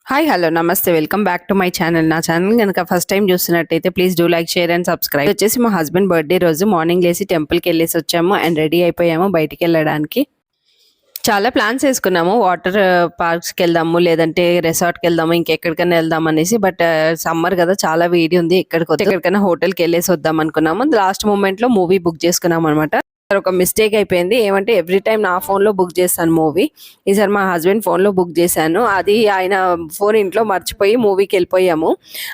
Hi hello నమస్తే welcome back to my channel. నా channel కనుక ఫస్ట్ టైం చూస్తున్నట్టయితే please do like share and subscribe. వచ్చేసి మా హస్బెండ్ బర్త్డే రోజు మార్నింగ్ లేసి టెంపుల్కి వెళ్ళేసి వచ్చాము అండ్ రెడీ అయిపోయాము బయటికి వెళ్ళడానికి. చాలా ప్లాన్స్ వేసుకున్నాము, వాటర్ పార్క్స్కి వెళ్దాము లేదంటే రిసార్ట్కి వెళ్దాము ఇంకెక్కడికైనా వెళ్దాం అనేసి. బట్ సమ్మర్ కదా చాలా వేడి ఉంది, ఎక్కడికైనా హోటల్కి వెళ్ళేసి వద్దాం అనుకున్నాము. లాస్ట్ మూమెంట్ లో మూవీ బుక్ చేసుకున్నాం అనమాట. ఒక మిస్టేక్ అయిపోయింది. ఏమంటే ఎవ్రీ టైం నా ఫోన్ లో బుక్ చేస్తాను మూవీ, ఈసారి మా హస్బెండ్ ఫోన్ లో బుక్ చేశాను. అది ఆయన ఫోన్ ఇంట్లో మర్చిపోయి మూవీకి వెళ్ళిపోయాము.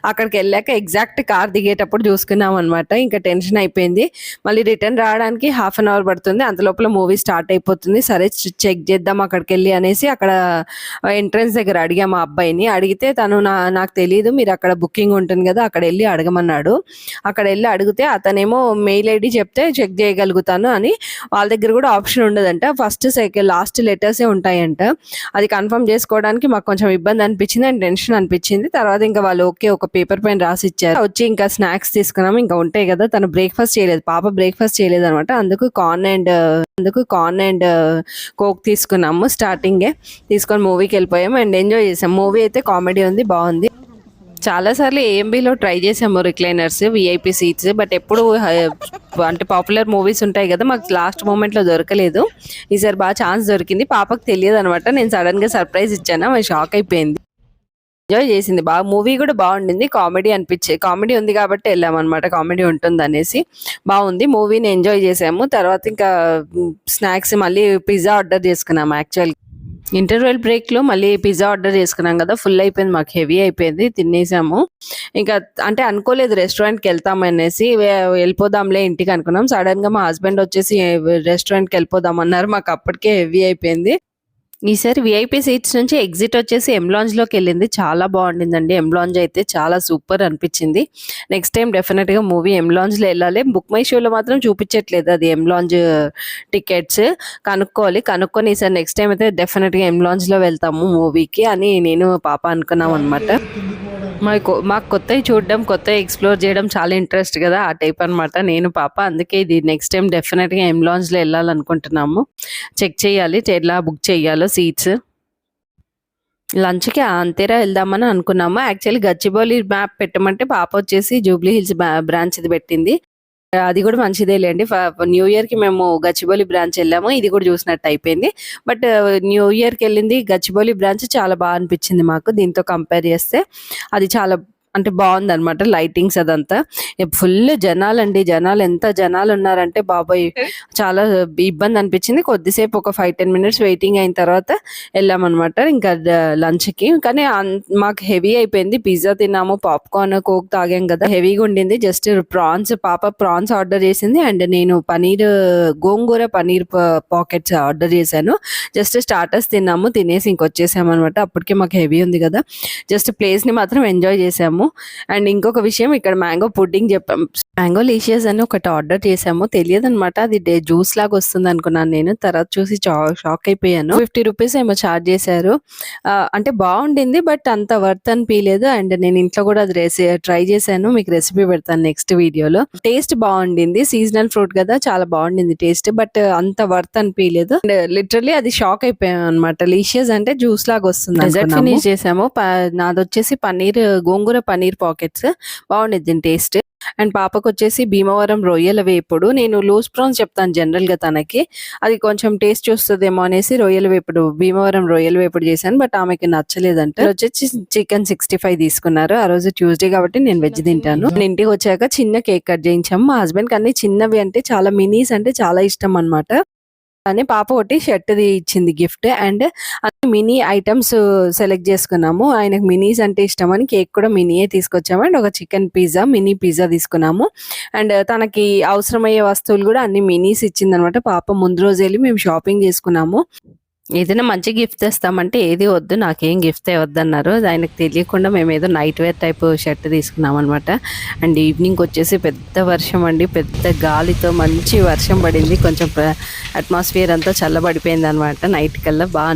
అక్కడికి వెళ్ళాక ఎగ్జాక్ట్ కార్ దిగేటప్పుడు చూసుకున్నాం అనమాట. ఇంకా టెన్షన్ అయిపోయింది. మళ్ళీ రిటర్న్ రావడానికి హాఫ్ అన్ అవర్ పడుతుంది, అంత లోపల మూవీ స్టార్ట్ అయిపోతుంది. సరే చెక్ చేద్దాం అక్కడికి వెళ్ళి అనేసి అక్కడ ఎంట్రన్స్ దగ్గర అడిగాము ఆ అబ్బాయిని. అడిగితే తను నాకు తెలియదు, మీరు అక్కడ బుకింగ్ ఉంటుంది కదా అక్కడ వెళ్ళి అడగమన్నాడు. అక్కడ వెళ్ళి అడిగితే అతనేమో మెయిల్ ఐడి చెప్తే చెక్ చేయగలుగుతాను అని. వాళ్ళ దగ్గర కూడా ఆప్షన్ ఉండదంట, ఫస్ట్ సెకండ్ లాస్ట్ లెటర్సే ఉంటాయంట. అది కన్ఫర్మ్ చేసుకోవడానికి మాకు కొంచెం ఇబ్బంది అనిపించింది అండ్ టెన్షన్ అనిపించింది. తర్వాత ఇంకా వాళ్ళు ఓకే ఒక పేపర్ పైన రాసి ఇచ్చారు. వచ్చి ఇంకా స్నాక్స్ తీసుకున్నాము. ఇంకా ఉంటాయి కదా, తను బ్రేక్ఫాస్ట్ చేయలేదు, పాప బ్రేక్ఫాస్ట్ చేయలేదు అనమాట. అందుకు కార్న్ అండ్ కోక్ తీసుకున్నాము. స్టార్టింగే తీసుకొని మూవీకి వెళ్ళిపోయాము అండ్ ఎంజాయ్ చేసాం. మూవీ అయితే కామెడీ ఉంది, బాగుంది. చాలాసార్లు ఏఎంబీలో ట్రై చేసాము రిక్లైనర్స్, విఐపి సీట్స్, బట్ ఎప్పుడు అంటే పాపులర్ మూవీస్ ఉంటాయి కదా, మాకు లాస్ట్ మూమెంట్లో దొరకలేదు. ఈసారి బాగా ఛాన్స్ దొరికింది. పాపకు తెలియదు అనమాట, నేను సడన్గా సర్ప్రైజ్ ఇచ్చాను, ఆమె షాక్ అయిపోయింది. ఎంజాయ్ చేసింది బాగా. మూవీ కూడా బాగుండింది, కామెడీ ఉంది కాబట్టి వెళ్ళామన్నమాట, కామెడీ ఉంటుంది అనేసి. బాగుంది, మూవీని ఎంజాయ్ చేసాము. తర్వాత ఇంకా స్నాక్స్ మళ్ళీ పిజ్జా ఆర్డర్ చేసుకున్నాము. యాక్చువల్ ఇంటర్వెల్ బ్రేక్లో మళ్ళీ పిజ్జా ఆర్డర్ చేసుకున్నాం కదా, ఫుల్ అయిపోయింది, మాకు హెవీ అయిపోయింది, తినేసాము. ఇంకా అంటే అనుకోలేదు రెస్టారెంట్కి వెళ్తాం అనేసి, వెళ్ళిపోదాంలే ఇంటికి అనుకున్నాం. సడన్గా మా హస్బెండ్ వచ్చేసి రెస్టారెంట్కి వెళ్ళిపోదాం అన్నారు, మాకు అప్పటికే హెవీ అయిపోయింది. ఈసారి విఐపి సీట్స్ నుంచి ఎగ్జిట్ వచ్చేసి ఎంలాంజ్లోకి వెళ్ళింది, చాలా బాగుండిందండి. ఎంలాంజ్ అయితే చాలా సూపర్ అనిపించింది. నెక్స్ట్ టైం డెఫినెట్గా మూవీ ఎంలాంజ్లో వెళ్ళాలి. బుక్ మై షోలో మాత్రం చూపించట్లేదు అది ఎంలాంజ్ టికెట్స్, కనుక్కొని ఈసారి నెక్స్ట్ టైం అయితే డెఫినెట్గా ఎంలాంజ్లో వెళ్తాము మూవీకి అని నేను పాప అనుకున్నాం అనమాట. మాకు కొత్తవి చూడడం, కొత్తవి ఎక్స్ప్లోర్ చేయడం చాలా ఇంట్రెస్ట్ కదా, ఆ టైప్ అనమాట నేను పాప. అందుకే ఇది నెక్స్ట్ టైం డెఫినెట్గా ఎంలాంజ్లో వెళ్ళాలనుకుంటున్నాము. చెక్ చేయాలి ఎలా బుక్ చేయాలో సీట్స్. లంచ్కి అంతేరా వెళ్దామని అనుకున్నాము. యాక్చువల్లీ గచ్చిబౌలి మ్యాప్ పెట్టమంటే పాప వచ్చేసి జూబ్లీ హిల్స్ బ్రాంచ్ ఇది పెట్టింది. అది కూడా మంచిదే లేండి. న్యూ ఇయర్కి మేము గచ్చిబౌలి బ్రాంచ్ వెళ్ళాము, ఇది కూడా చూసినట్టు అయిపోయింది. బట్ న్యూ ఇయర్కి వెళ్ళింది గచ్చిబౌలి బ్రాంచ్ చాలా బాగా అనిపించింది మాకు, దీంతో కంపేర్ చేస్తే. అది చాలా అంటే బాగుంది అనమాట, లైటింగ్స్ అదంతా. ఫుల్ జనాలు ఎంత జనాలు ఉన్నారంటే బాబాయ్ చాలా ఇబ్బంది అనిపించింది. కొద్దిసేపు ఒక 5-10 మినిట్స్ వెయిటింగ్ అయిన తర్వాత వెళ్ళామన్నమాట ఇంకా లంచ్కి. కానీ మాకు హెవీ అయిపోయింది. పిజ్జా తిన్నాము, పాప్కార్న్ కోక్ తాగాం కదా, హెవీగా ఉండింది. జస్ట్ పాప ప్రాన్స్ ఆర్డర్ చేసింది అండ్ నేను గోంగూర పనీర్ పాకెట్స్ ఆర్డర్ చేశాను. జస్ట్ స్టార్టర్స్ తిన్నాము, తినేసి ఇంకొచ్చేసాము అనమాట. అప్పటికే మాకు హెవీ ఉంది కదా, జస్ట్ ప్లేస్ని మాత్రం ఎంజాయ్ చేసాము. అండ్ ఇంకొక విషయం, ఇక్కడ మ్యాంగో పుడ్డింగ్ చెప్పాము, మ్యాంగో లీషియస్ అని ఒకటి ఆర్డర్ చేసాము. తెలియదు అనమాట, అది జ్యూస్ లాగా వస్తుంది అనుకున్నాను నేను. తర్వాత చూసి షాక్ అయిపోయాను. 50 రూపీస్ ఏమో ఛార్జ్ చేశారు. అంటే బాగుండింది బట్ అంత వర్త్ అనిపించలేదు. అండ్ నేను ఇంట్లో కూడా అది ట్రై చేశాను, మీకు రెసిపీ పెడతాను నెక్స్ట్ వీడియోలో. టేస్ట్ బాగుండింది, సీజనల్ ఫ్రూట్ కదా, చాలా బాగుండింది టేస్ట్, బట్ అంత వర్త్ అనిపించలేదు. అండ్ లిటరలీ అది షాక్ అయిపోయాను అనమాట. లీషియస్ అంటే జ్యూస్ లాగా వస్తుంది. డెజర్ట్ ఫినిష్ చేసాము. నాది వచ్చేసి గోంగూర పనీర్ పాకెట్స్, బాగుండిద్ది టేస్ట్. అండ్ పాపకు వచ్చేసి భీమవరం రొయ్యల వేపుడు. నేను లూజ్ ప్రాన్స్ చెప్తాను జనరల్ గా తనకి, అది కొంచెం టేస్ట్ చూస్తుందేమో అనేసి భీమవరం రొయ్యల వేపుడు చేశాను. బట్ ఆమెకి నచ్చలేదంట. వచ్చేసి చికెన్ 65 తీసుకున్నారు. ఆ రోజు ట్యూస్డే కాబట్టి నేను వెజ్ తింటాను. ఇంటికి వచ్చాక చిన్న కేక్ కట్ చేయించాము. మా హస్బెండ్ కి అన్ని చిన్నవి అంటే చాలా, మినీస్ అంటే చాలా ఇష్టం అనమాట. అని పాప ఒకటి షర్ట్ ఇచ్చింది గిఫ్ట్. అండ్ అన్ని మినీ ఐటమ్స్ సెలెక్ట్ చేసుకున్నాము. ఆయనకు మినీస్ అంటే ఇష్టం అని కేక్ కూడా మినీయే తీసుకొచ్చాము. అండ్ ఒక చికెన్ పిజ్జా, మినీ పిజ్జా తీసుకున్నాము. అండ్ తనకి అవసరమయ్యే వస్తువులు కూడా అన్ని మినీస్ ఇచ్చింది అనమాట. పాప ముందు రోజు వెళ్ళి మేము షాపింగ్ చేసుకున్నాము. ఏదైనా మంచి గిఫ్ట్ తెస్తామంటే ఏది వద్దు, నాకేం గిఫ్ట్ వద్దన్నారు. ఆయనకు తెలియకుండా మేము ఏదో నైట్ వేర్ టైప్ షర్ట్ తీసుకున్నాం అనమాట. అండ్ ఈవినింగ్ వచ్చేసి పెద్ద వర్షం అండి, పెద్ద గాలితో మంచి వర్షం పడింది. కొంచెం అట్మాస్ఫియర్ అంతా చల్లబడిపోయింది అనమాట. నైట్ కల్లా బాగా